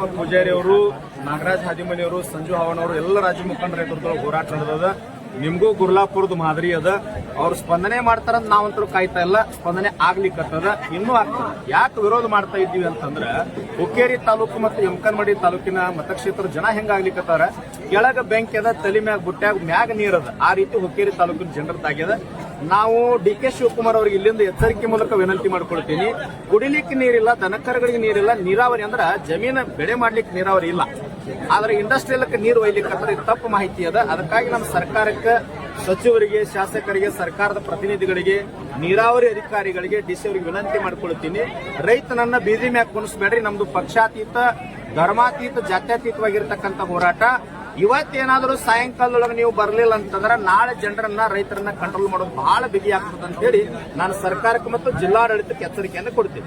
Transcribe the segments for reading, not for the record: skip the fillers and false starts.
ದೀಪಕ್ ಪೂಜಾರಿ ಅವರು, ನಾಗರಾಜ್ ಹಾದಿಮನಿ ಅವರು, ಸಂಜು ಹಾವನ್ ಅವರು ಎಲ್ಲ ರಾಜ್ಯ ಮುಖಂಡರ ನೇತೃತ್ವದಲ್ಲಿ ಹೋರಾಟ ನಡೆದದ. ನಿಮ್ಗೂ ಗುರ್ಲಾಪುರದ ಮಾದರಿ ಅದ. ಅವ್ರು ಸ್ಪಂದನೆ ಮಾಡ್ತಾರಂತ ನಾವಂತರೂ ಕಾಯ್ತಾ ಇಲ್ಲ. ಸ್ಪಂದನೆ ಆಗ್ಲಿಕ್ಕತ್ತದ, ಇನ್ನೂ ಆಗ್ತದ. ಯಾಕೆ ವಿರೋಧ ಮಾಡ್ತಾ ಇದ್ದೀವಿ ಅಂತಂದ್ರ ಹುಕ್ಕೇರಿ ತಾಲೂಕು ಮತ್ತು ಯಮಕನಮಡಿ ತಾಲೂಕಿನ ಮತಕ್ಷೇತ್ರ ಜನ ಹೆಂಗಾಗ್ಲಿಕ್ಕತ್ತಾರ, ಕೆಳಗ ಬೆಂಕಿ ಅದ, ತಲೆ ಮ್ಯಾಗ ಬುಟ್ಟ್ಯಾಗ ಮ್ಯಾಗ ನೀರದ, ಆ ರೀತಿ ಹುಕ್ಕೇರಿ ತಾಲೂಕಿನ ಜನರದ್ದಾಗ್ಯದ. ನಾವು ಡಿ.ಕೆ. ಶಿವಕುಮಾರ್ ಅವರಿಗೆ ಇಲ್ಲಿಂದ ಎಚ್ಚರಿಕೆ ಮೂಲಕ ವಿನಂತಿ ಮಾಡ್ಕೊಳ್ತೀನಿ. ಕುಡಿಲಿಕ್ಕೆ ನೀರಿಲ್ಲ, ದನಕರುಗಳಿಗೆ ನೀರಿಲ್ಲ, ನೀರಾವರಿ ಅಂದ್ರ ಜಮೀನು ಬೆಳೆ ಮಾಡ್ಲಿಕ್ಕೆ ನೀರಾವರಿ ಇಲ್ಲ, ಆದ್ರೆ ಇಂಡಸ್ಟ್ರಿಯಲ್ಕ್ಕೆ ನೀರು ಒಯ್ಲಿಕ್ಕೆ ತಪ್ಪು ಮಾಹಿತಿ ಅದ. ಅದಕ್ಕಾಗಿ ನಮ್ಮ ಸರ್ಕಾರಕ್ಕೆ, ಸಚಿವರಿಗೆ, ಶಾಸಕರಿಗೆ, ಸರ್ಕಾರದ ಪ್ರತಿನಿಧಿಗಳಿಗೆ, ನೀರಾವರಿ ಅಧಿಕಾರಿಗಳಿಗೆ, ಡಿಸಿ ಅವರಿಗೆ ವಿನಂತಿ ಮಾಡ್ಕೊಳ್ತೀನಿ. ರೈತನನ್ನ ಬೀದಿ ಮ್ಯಾಗ ಕುಣಿಸ್ಬೇಡ್ರಿ. ನಮ್ದು ಪಕ್ಷಾತೀತ, ಧರ್ಮಾತೀತ, ಜಾತ್ಯತೀತವಾಗಿರ್ತಕ್ಕಂಥ ಹೋರಾಟ. ಇವತ್ತೇನಾದ್ರೂ ಸಾಯಂಕಾಲದೊಳಗೆ ನೀವು ಬರಲಿಲ್ಲ ಅಂತಂದ್ರೆ ನಾಳೆ ಜನರನ್ನ, ರೈತರನ್ನ ಕಂಟ್ರೋಲ್ ಮಾಡೋದು ಬಹಳ ಬಿಗಿ ಆಗ್ತದೆ ಅಂತ ಹೇಳಿ ನಾನು ಸರ್ಕಾರಕ್ಕೆ ಮತ್ತು ಜಿಲ್ಲಾಡಳಿತಕ್ಕೆ ಎಚ್ಚರಿಕೆಯನ್ನು ಕೊಡ್ತೀನಿ.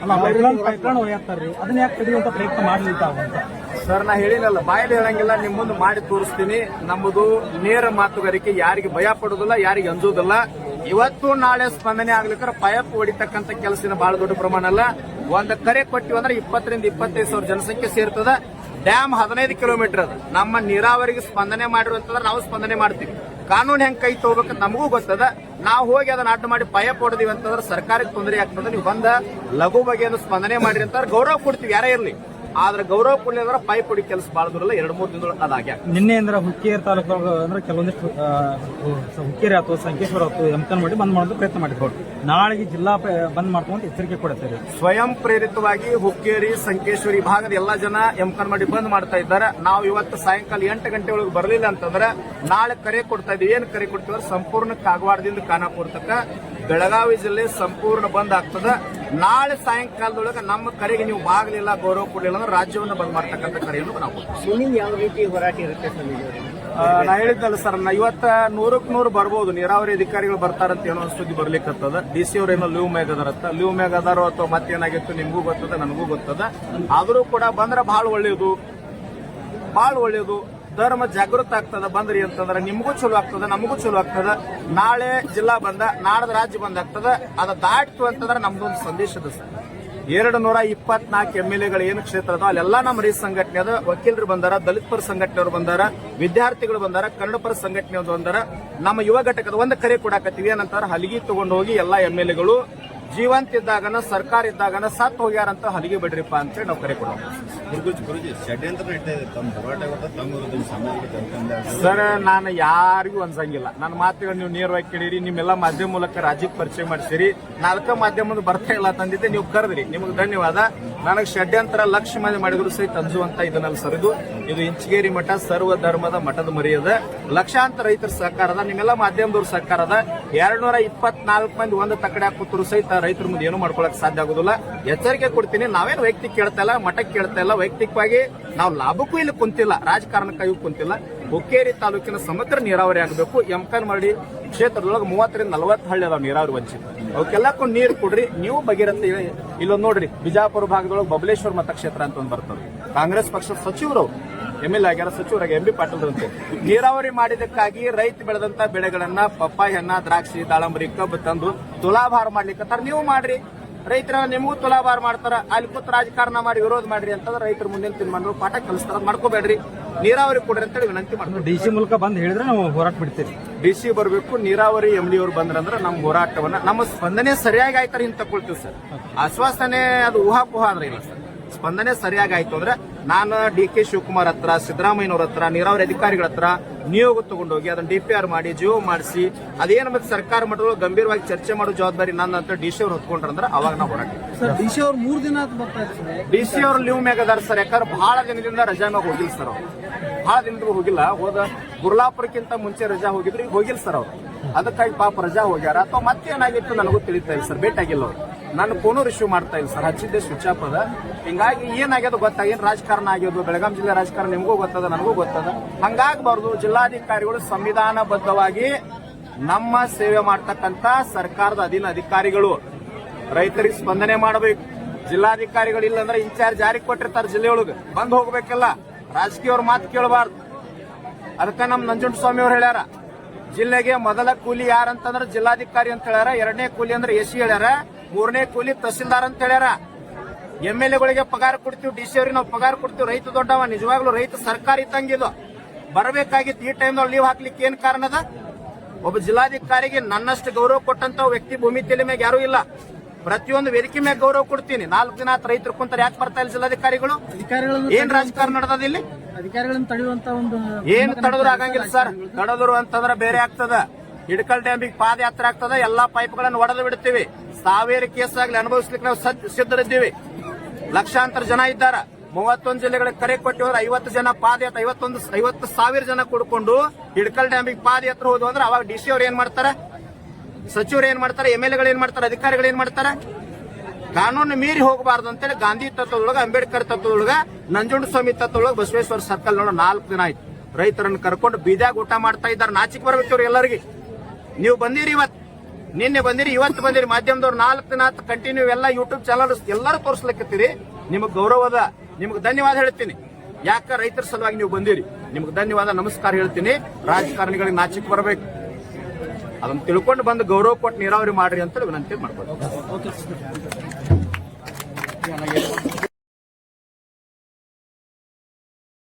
ಸರ್, ನಾ ಹೇಳಿನಲ್ಲ, ಬಾಯಲ್ಲಿ ಹೇಳಂಗಿಲ್ಲ, ನಿಮ್ ಮುಂದೆ ಮಾಡಿ ತೋರಿಸ್ತೀನಿ. ನಮ್ಮದು ನೇರ ಮಾತುಗಾರಿಕೆ, ಯಾರಿಗೆ ಭಯ ಪಡೋದಿಲ್ಲ, ಯಾರಿಗೆ ಅಂಜೋದಿಲ್ಲ. ಇವತ್ತು ನಾಳೆ ಸ್ಪಂದನೆ ಆಗ್ಲಿಕ್ಕೆ ಪೈಪ್ ಹೊಡಿತಕ್ಕಂಥ ಕೆಲಸ ಬಹಳ ದೊಡ್ಡ ಪ್ರಮಾಣ ಅಲ್ಲ. ಒಂದು ಕರೆ ಕೊಟ್ಟಿವಿ ಅಂದ್ರೆ 20 ರಿಂದ 25 ಸಾವಿರ ಜನಸಂಖ್ಯೆ ಸೇರ್ತದ. ಡ್ಯಾಮ್ 15 ಕಿಲೋಮೀಟರ್ ಅದ. ನಮ್ಮ ನೀರಾವರಿಗೆ ಸ್ಪಂದನೆ ಮಾಡಿರುವಂತಂದ್ರೆ ನಾವು ಸ್ಪಂದನೆ ಮಾಡ್ತೀವಿ. ಕಾನೂನು ಹೆಂಗ್ ಕೈ ತಗೋಬೇಕಂತ ನಮಗೂ ಗೊತ್ತದ. ನಾವು ಹೋಗಿ ಅದನ್ನ ಅಡ್ಡ ಮಾಡಿ ಪೈಪ್ ಹೊಡೆದಿವಿ ಅಂತಂದ್ರೆ ಸರ್ಕಾರಕ್ಕೆ ತೊಂದರೆ ಆಗ್ತದೆ. ನೀವು ಬಂದ ಲಘು ಬಗೆಯನ್ನು ಸ್ಪಂದನೆ ಮಾಡಿರಿ ಅಂತ ಗೌರವ ಕೊಡ್ತೀವಿ, ಯಾರೇ ಇರಲಿ. ಆದ್ರೆ ಗೌರವ ಕೊಡ್ಲಿಲ್ಲ ಪೈಪ್ ಹೊಡಿ ಕೆಲಸ ಬಾಳ ದೂರಲ್ಲ, 2-3 ದಿನದೊಳಗೆ ಅದಾಗ್ಯ. ನಿನ್ನೆ ಅಂದ್ರೆ ಹುಕ್ಕೇರಿ ತಾಲೂಕು ಅಂದ್ರೆ ಕೆಲವೊಂದಿಷ್ಟು ಹುಕ್ಕೇರಿ ಆಯ್ತು, ಸಂಕೇಶ್ವರ ಆಯ್ತು, ಯಮಕನಮಡಿ ಬಂದ್ ಮಾಡೋದು ಪ್ರಯತ್ನ ಮಾಡಿಕೊಡು. ನಾಳೆಗೆ ಜಿಲ್ಲಾ ಬಂದ್ ಮಾಡ್ಕೊಂಡು ಎಚ್ಚರಿಕೆ ಕೊಡುತ್ತಾರೆ. ಸ್ವಯಂ ಪ್ರೇರಿತವಾಗಿ ಹುಕ್ಕೇರಿ, ಸಂಕೇಶ್ವರಿ ಭಾಗದ ಎಲ್ಲಾ ಜನ ಯಮಕನಮಡಿ ಬಂದ್ ಮಾಡ್ತಾ ಇದ್ದಾರೆ. ನಾವು ಇವತ್ತು ಸಾಯಂಕಾಲ 8 ಗಂಟೆ ಒಳಗೆ ಬರಲಿಲ್ಲ ಅಂತಂದ್ರೆ ನಾಳೆ ಕರೆ ಕೊಡ್ತಾ ಇದೀವಿ. ಏನ್ ಕರೆ ಕೊಡ್ತೀವಿ? ಸಂಪೂರ್ಣ ಕಾಗವಾಡದಿಂದ ಖಾನಾಪುರ ತನಕ ಬೆಳಗಾವಿ ಜಿಲ್ಲೆ ಸಂಪೂರ್ಣ ಬಂದ್ ಆಗ್ತದ. ನಾಳೆ ಸಾಯಂಕಾಲದೊಳಗೆ ನಮ್ಮ ಕರೆಗೆ ನೀವು ಬಾಗಲಿಲ್ಲ, ಗೌರವ ಕೊಡಲಿಲ್ಲ ಅಂದ್ರೆ ರಾಜ್ಯವನ್ನು ಬಂದ್ ಮಾಡ್ತಕ್ಕಂಥ ಕರೆಯನ್ನು ನಾವು ಯಾವ ರೀತಿ ಹೋರಾಟ ಇರುತ್ತೆ ನಾ ಹೇಳಿದ್ದಲ್ಲ ಸರ್, ಇವತ್ತ 100ಕ್ಕೆ 100 ಬರ್ಬೋದು. ನೀರಾವರಿ ಅಧಿಕಾರಿಗಳು ಬರ್ತಾರಂತ ಏನೋ ಸುದ್ದಿ ಬರ್ಲಿಕ್ಕತ್ತದ. ಡಿ.ಸಿ ಅವ್ರೇನೋ ಲೀವ್ ಮ್ಯಾಗ ಅದಾರತ್ತ, ಲೀವ್ ಮ್ಯಾಗ ಅದಾರೋ ಅಥವಾ ಮತ್ತೇನಾಗಿತ್ತು ನಿಮ್ಗೂ ಗೊತ್ತದ, ನನಗೂ ಗೊತ್ತದ. ಆದ್ರೂ ಕೂಡ ಬಂದ್ರೆ ಬಹಳ ಒಳ್ಳೇದು, ಬಹಳ ಒಳ್ಳೇದು. ಧರ್ಮ ಜಾಗೃತ ಆಗ್ತದ. ಬಂದ್ರಿ ಅಂತಂದ್ರೆ ನಿಮಗೂ ಚಲೋ ಆಗ್ತದ, ನಮಗೂ ಚಲೋ ಆಗ್ತದ. ನಾಳೆ ಜಿಲ್ಲಾ ಬಂದ, ನಾಡದ ರಾಜ್ಯ ಬಂದ್ ಆಗ್ತದ. ಅದ ದಾಟ್ತು ಅಂತಂದ್ರೆ ನಮ್ದೊಂದು ಸಂದೇಶದ ಸರ್. 224 MLAಗಳು ಏನು ಕ್ಷೇತ್ರ ಅದ ಅಲ್ಲೆಲ್ಲ ನಮ್ಮ ರೈತ ಸಂಘಟನೆ ಅದ. ವಕೀಲರು ಬಂದಾರ, ದಲಿತ ಪರ ಸಂಘಟನೆಯವರು ಬಂದಾರ, ವಿದ್ಯಾರ್ಥಿಗಳು ಬಂದಾರ, ಕನ್ನಡ ಪರ ಸಂಘಟನೆಯವರು ಬಂದಾರ. ನಮ್ಮ ಯುವ ಘಟಕದ ಒಂದು ಕರೆ ಕೊಡಾಕತ್ತೀವಿ. ಏನಂತಾರ, ಹಲಿಗೆ ತಗೊಂಡು ಹೋಗಿ ಎಲ್ಲಾ MLAಗಳು ಜೀವಂತ ಇದ್ದಾಗನ, ಸರ್ಕಾರ ಇದ್ದಾಗನ ಸತ್ತು ಹೋಗ್ಯಾರಂತ ಹಲಿಗೆ ಬಿಡ್ರಿಪ್ಪ ಅಂತೇಳಿ ನಾವು ಕರೆ ಕೊಡೋಣ. ಸರ್, ನಾನು ಯಾರಿಗೂ ಅನ್ಸಂಗಿಲ್ಲ. ನನ್ನ ಮಾತುಗಳು ನೀವು ನೇರವಾಗಿ ಕೇಳಿರಿ. ನಿಮ್ಮೆಲ್ಲ ಮಾಧ್ಯಮ ಮೂಲಕ ರಾಜ್ಯಕ್ಕೆ ಪರಿಚಯ ಮಾಡಿಸಿರಿ. ನಾ ಅದಕ್ಕೆ ಮಾಧ್ಯಮದ ಬರ್ತಾ ಇಲ್ಲ ತಂದಿದ್ದೆ, ನೀವು ಕರೆದ್ರಿ, ನಿಮಗೆ ಧನ್ಯವಾದ. ನನಗೆ ಷಡ್ಯಂತರ ಲಕ್ಷ ಮಂದಿ ಮಾಡಿದ್ರು ಸಹಿತ ಅಂಜುವಂತ ಇದನ್ನಲ್ಲಿ ಸರಿದು. ಇದು ಇಂಚಗೇರಿ ಮಠ ಸರ್ವ ಧರ್ಮದ ಮಠದ ಮರಿಯದ. ಲಕ್ಷಾಂತರ ರೈತರ ಸಹಕಾರ ಅದ, ನಿಮ್ಮೆಲ್ಲ ಮಾಧ್ಯಮದವ್ರ ಸಹಕಾರ ಅದ. 224 ಮಂದಿ ಒಂದು ತಕಡೆ ಕೂತರು ಸಹಿತ ರೈತರ ಮುಂದೆ ಏನು ಮಾಡ್ಕೊಳಕ್ ಸಾಧ್ಯ ಆಗುದಿಲ್ಲ. ಎಚ್ಚರಿಕೆ ಕೊಡ್ತೀನಿ. ನಾವೇನು ವೈಯಕ್ತಿಕ ಕೇಳ್ತಾ ಇಲ್ಲ, ಮಠಕ್ಕೆ ಕೇಳ್ತಾ ಇಲ್ಲ. ವೈಯಕ್ತಿಕವಾಗಿ ನಾವು ಲಾಭಕ್ಕೂ ಇಲ್ಲಿ ಕುಂತಿಲ್ಲ, ರಾಜಕಾರಣಕ್ಕಾಗಿ ಕುಂತಿಲ್ಲ. ಹುಕ್ಕೇರಿ ತಾಲೂಕಿನ ಸಮಗ್ರ ನೀರಾವರಿ ಆಗಬೇಕು. ಯಮಕನಮಡಿ ಕ್ಷೇತ್ರದೊಳಗೆ 30 ರಿಂದ 40 ಹಳ್ಳಿ ಅದಾವ ನೀರಾವರಿ ವಂಚಿತ. ಅವಕ್ಕೆಲ್ಲಕ್ಕೂ ನೀರು ಕೊಡ್ರಿ. ನೀವು ಬಗೆರತ್ತೆ. ಇಲ್ಲೊಂದು ನೋಡ್ರಿ, ಬಿಜಾಪುರ ಭಾಗದೊಳಗೆ ಬಬಲೇಶ್ವರ ಮತಕ್ಷೇತ್ರ ಅಂತ ಒಂದು ಬರ್ತದೆ. ಕಾಂಗ್ರೆಸ್ ಪಕ್ಷದ ಸಚಿವರು MLA ಆಗ್ಯಾರ, ಸಚಿವರಾಗಿ MB ಪಾಟೀಲ್ ಅಂತೆ. ನೀರಾವರಿ ಮಾಡಿದಕ್ಕಾಗಿ ರೈತ ಬೆಳೆದಂತ ಬೆಳೆಗಳನ್ನ, ಪಪ್ಪಾಯನ್ನ, ದ್ರಾಕ್ಷಿ, ದಾಳಂಬರಿ, ಕಬ್ಬು ತಂದು ತುಲಾಭಾರ ಮಾಡ್ಲಿಕ್ಕತ್ತಾರ. ನೀವು ಮಾಡ್ರಿ. ರೈತರ ನಿಮಗೂ ತುಲಾಭಾರ ಮಾಡ್ತಾರ. ಅಲ್ಲಿ ಕೂತ್ ರಾಜಕಾರಣ ಮಾಡಿ ವಿರೋಧ ಮಾಡ್ರಿ ಅಂತಂದ್ರೆ ರೈತರ ಮುಂದಿನ ತೀರ್ಮಾನ ಪಾಠ ಕಲಿಸ್ತಾರ. ಮಾಡ್ಕೋಬೇಡ್ರಿ, ನೀರಾವರಿ ಕೊಡ್ರಿ ಅಂತೇಳಿ ವಿನಂತಿ ಮಾಡ್ತೀವಿ. ಡಿಸಿ ಮೂಲಕ ಬಂದ್ ಹೇಳಿದ್ರೆ ನಾವು ಹೋರಾಟ ಬಿಡ್ತೀವಿ. ಡಿಸಿ ಬರಬೇಕು, ನೀರಾವರಿ MD ಅವರು ಬಂದ್ರಂದ್ರೆ ನಮ್ಮ ಹೋರಾಟವನ್ನ, ನಮ್ಮ ಸ್ಪಂದನೆ ಸರಿಯಾಗಿ ಆಯ್ತಾರೆ ಹಿಂಗ್ ತಗೊಳ್ತೀವಿ ಸರ್. ಆಶ್ವಾಸನೆ ಅದು ಊಹಾಪೋಹ ಅಂದ್ರೆ ಇಲ್ಲ ಸರ್. ಸ್ಪಂದನೆ ಸರಿಯಾಗಿ ಆಯ್ತು ಅಂದ್ರೆ ನಾನು ಡಿ.ಕೆ. ಶಿವಕುಮಾರ್ ಹತ್ರ, ಸಿದ್ದರಾಮಯ್ಯನವ್ರ ಹತ್ರ, ನೀರಾವರಿ ಅಧಿಕಾರಿಗಳ ಹತ್ರ ನಿಯೋಗ ತಗೊಂಡೋಗಿ ಅದನ್ನ DPR ಮಾಡಿ, ಜಿಯೋ ಮಾಡಿಸಿ, ಅದೇನು ಮತ್ತೆ ಸರ್ಕಾರ ಮಟ್ಟದಲ್ಲಿ ಗಂಭೀರವಾಗಿ ಚರ್ಚೆ ಮಾಡೋ ಜವಾಬ್ದಾರಿ ನನ್ನ ಅಂತ ಡಿ.ಸಿ ಅವ್ರು ಹೊತ್ಕೊಂಡ್ರಂದ್ರೆ ಅವಾಗ ನಾವು ಹೋರಾಟ. ಡಿಸಿ ಅವ್ರು 3 ದಿನ ಡಿ.ಸಿ ಅವ್ರು ಲೀವ್ ಮ್ಯಾಗ ಅದಾರ ಸರ್. ಯಾಕಂದ್ರೆ ಬಹಳ ದಿನದಿಂದ ರಜಾ ಮ್ಯಾಗ ಹೋಗಿಲ್ಲ ಸರ್. ಅವ್ರು ಬಹಳ ದಿನದಿಂದ ಹೋಗಿಲ್ಲ. ಹೋದ ಗುರ್ಲಾಪುರಕ್ಕಿಂತ ಮುಂಚೆ ರಜಾ ಹೋಗಿದ್ರು, ಈಗ ಹೋಗಿಲ್ಲ ಸರ್ ಅವ್ರು. ಅದಕ್ಕಾಗಿ ಪಾಪ ರಜಾ ಹೋಗ್ಯಾರ ಅಥವಾ ಮತ್ತೇನಾಗಿತ್ತು ನನಗೂ ತಿಳಿತಾ ಇಲ್ಲ ಸರ್. ಭೇಟಿ ಆಗಿಲ್ಲ ಅವ್ರು. ನಾನು ಫೋನು ರಿಸೀವ್ ಮಾಡ್ತಾ ಇಲ್ಲ ಸರ್. ಹಚ್ಚಿದ್ದೆ ಸ್ವಿಚ್ ಆಫ್ ಅದ. ಹಿಂಗಾಗಿ ಏನಾಗ್ಯದ ಗೊತ್ತಾಗ, ಏನ್ ರಾಜಕಾರಣ ಆಗ್ಯೋದು, ಬೆಳಗಾಂ ಜಿಲ್ಲೆ ರಾಜಕಾರಣ ನಿಮಗೂ ಗೊತ್ತದ, ನನಗೂ ಗೊತ್ತದ. ಹಂಗಾಗಬಾರ್ದು. ಜಿಲ್ಲಾಧಿಕಾರಿಗಳು ಸಂವಿಧಾನಬದ್ಧವಾಗಿ ನಮ್ಮ ಸೇವೆ ಮಾಡ್ತಕ್ಕಂತ ಸರ್ಕಾರದ ಅಧೀನ ಅಧಿಕಾರಿಗಳು ರೈತರಿಗೆ ಸ್ಪಂದನೆ ಮಾಡಬೇಕು. ಜಿಲ್ಲಾಧಿಕಾರಿಗಳು ಇಲ್ಲ ಅಂದ್ರೆ ಇನ್ಚಾರ್ಜ್ ಜಾರಿಗೆ ಕೊಟ್ಟಿರ್ತಾರೆ ಜಿಲ್ಲೆಯೊಳಗೆ, ಬಂದ್ ಹೋಗ್ಬೇಕಲ್ಲ. ರಾಜಕೀಯ ಅವ್ರ ಮಾತು ಕೇಳಬಾರ್ದು. ಅದಕ್ಕೆ ನಮ್ ನಂಜುಂಡಸ್ವಾಮಿ ಅವ್ರು ಹೇಳ್ಯಾರ, ಜಿಲ್ಲೆಗೆ ಮೊದಲ ಕೂಲಿ ಯಾರಂತಂದ್ರೆ ಜಿಲ್ಲಾಧಿಕಾರಿ ಅಂತ ಹೇಳ್ಯಾರ, 2ನೇ ಕೂಲಿ ಅಂದ್ರೆ ಎಸಿ ಹೇಳ್ಯಾರ, 3ನೇ ಕೂಲಿ ತಹಸೀಲ್ದಾರ್ ಅಂತ ಹೇಳ್ಯಾರ. MLA ಪಗಾರ ಕೊಡ್ತೀವಿ, DC ಅವ್ರಿಗೆ ನಾವು ಪಗಾರ ಕೊಡ್ತೀವಿ. ರೈತ ದೊಡ್ಡವ, ನಿಜವಾಗ್ಲೂ ರೈತ ಸರ್ಕಾರ ಇದ್ದಂಗಿದು. ಬರಬೇಕಾಗಿತ್ತು ಈ ಟೈಮ್ ಲೀವ್ ಹಾಕ್ಲಿಕ್ಕೆ ಏನ್ ಕಾರಣ ಅದ? ಒಬ್ಬ ಜಿಲ್ಲಾಧಿಕಾರಿಗೆ ನನ್ನಷ್ಟು ಗೌರವ ಕೊಟ್ಟಂತ ವ್ಯಕ್ತಿ ಭೂಮಿ ತಲೆ ಮ್ಯಾಗ ಯಾರು ಇಲ್ಲ. ಪ್ರತಿಯೊಂದು ವೇದಿಕೆ ಮ್ಯಾಗ ಗೌರವ ಕೊಡ್ತೀನಿ. 4 ದಿನ ರೈತರು ಕುಂತಾರೆ, ಯಾಕೆ ಬರ್ತಾ ಇಲ್ಲ ಜಿಲ್ಲಾಧಿಕಾರಿಗಳು? ಏನ್ ರಾಜಕಾರಣ ನಡೆದದ ಇಲ್ಲಿ? ಅಧಿಕಾರಿಗಳನ್ನು ತಡೆಯುವಂತ ಒಂದು ಏನ್ ತಡೆದ್ರು ಆಗಂಗಿಲ್ಲ ಸರ್. ತಡೆದ್ರು ಅಂತಂದ್ರೆ ಬೇರೆ ಆಗ್ತದ. ಹಿಡಕಲ್ ಡ್ಯಾಮಿಗೆ ಪಾದಯಾತ್ರೆ ಆಗ್ತದ, ಎಲ್ಲಾ ಪೈಪ್ಗಳನ್ನು ಒಡೆದು ಬಿಡ್ತೀವಿ. ಸಾವಿರ ಕೇಸ್ ಆಗ್ಲಿ ಅನುಭವಿಸ್ಲಿಕ್ಕೆ ನಾವು ಸಿದ್ಧರಿದ್ದೀವಿ. ಲಕ್ಷಾಂತರ ಜನ ಇದ್ದಾರ. 31 ಜಿಲ್ಲೆಗಳಿಗೆ ಕರೆ ಕೊಟ್ಟಿದ್ರೆ 50 ಜನ ಪಾದಯಾತ್ರೆ 50,000 ಜನ ಕೂಡ್ಕೊಂಡು ಹಿಡಕಲ್ ಡ್ಯಾಮಿಗೆ ಪಾದಯಾತ್ರೆ ಹೋದ್ವು ಅಂದ್ರೆ ಅವಾಗ DC ಅವ್ರು ಏನ್ ಮಾಡ್ತಾರೆ, ಸಚಿವರು ಏನ್ ಮಾಡ್ತಾರೆ, MLA ಏನ್ ಮಾಡ್ತಾರೆ, ಅಧಿಕಾರಿಗಳು ಏನ್ ಮಾಡ್ತಾರೆ? ಕಾನೂನು ಮೀರಿ ಹೋಗಬಾರ್ದು ಅಂತೇಳಿ ಗಾಂಧಿ ತತ್ವದೊಳಗ, ಅಂಬೇಡ್ಕರ್ ತತ್ವದೊಳಗ, ನಂಜುಂಡಸ್ವಾಮಿ ತತ್ವದೊಳಗ, ಬಸವೇಶ್ವರ ಸರ್ಕಲ್ ನೋಡ 4 ದಿನ ಆಯ್ತು ರೈತರನ್ನು ಕರ್ಕೊಂಡು ಬೀದ್ಯಾಗ ಊಟ ಮಾಡ್ತಾ ಇದ್ದಾರೆ. ನಾಚಿಕ್ ಬರ್ಬೇಕು ಇವ್ರು ಎಲ್ಲರಿಗೆ. ನೀವು ಬಂದಿರಿ ಇವತ್ತು, ನಿನ್ನೆ ಬಂದಿರಿ, ಇವತ್ತು ಬಂದಿರಿ. ಮಾಧ್ಯಮದವ್ರು 4 ದಿನ ಕಂಟಿನ್ಯೂ ಎಲ್ಲ ಯೂಟ್ಯೂಬ್ ಚಾನಲ್ ಎಲ್ಲರೂ ತೋರಿಸ್ಲಿಕ್ಕತ್ತೀರಿ. ನಿಮಗೆ ಗೌರವದ, ನಿಮ್ಗೆ ಧನ್ಯವಾದ ಹೇಳ್ತೀನಿ. ಯಾಕ ರೈತರ ಸಲುವಾಗಿ ನೀವು ಬಂದಿರಿ, ನಿಮ್ಗೆ ಧನ್ಯವಾದ, ನಮಸ್ಕಾರ ಹೇಳ್ತೀನಿ. ರಾಜಕಾರಣಿಗಳಿಗೆ ನಾಚಿಕ್ ಬರಬೇಕು, ಅದನ್ನ ತಿಳ್ಕೊಂಡು ಬಂದು ಗೌರವ ಕೊಟ್ಟು ನೀರಾವರಿ ಮಾಡ್ರಿ ಅಂತ ವಿನಂತಿ ಮಾಡ್ಬೋದು.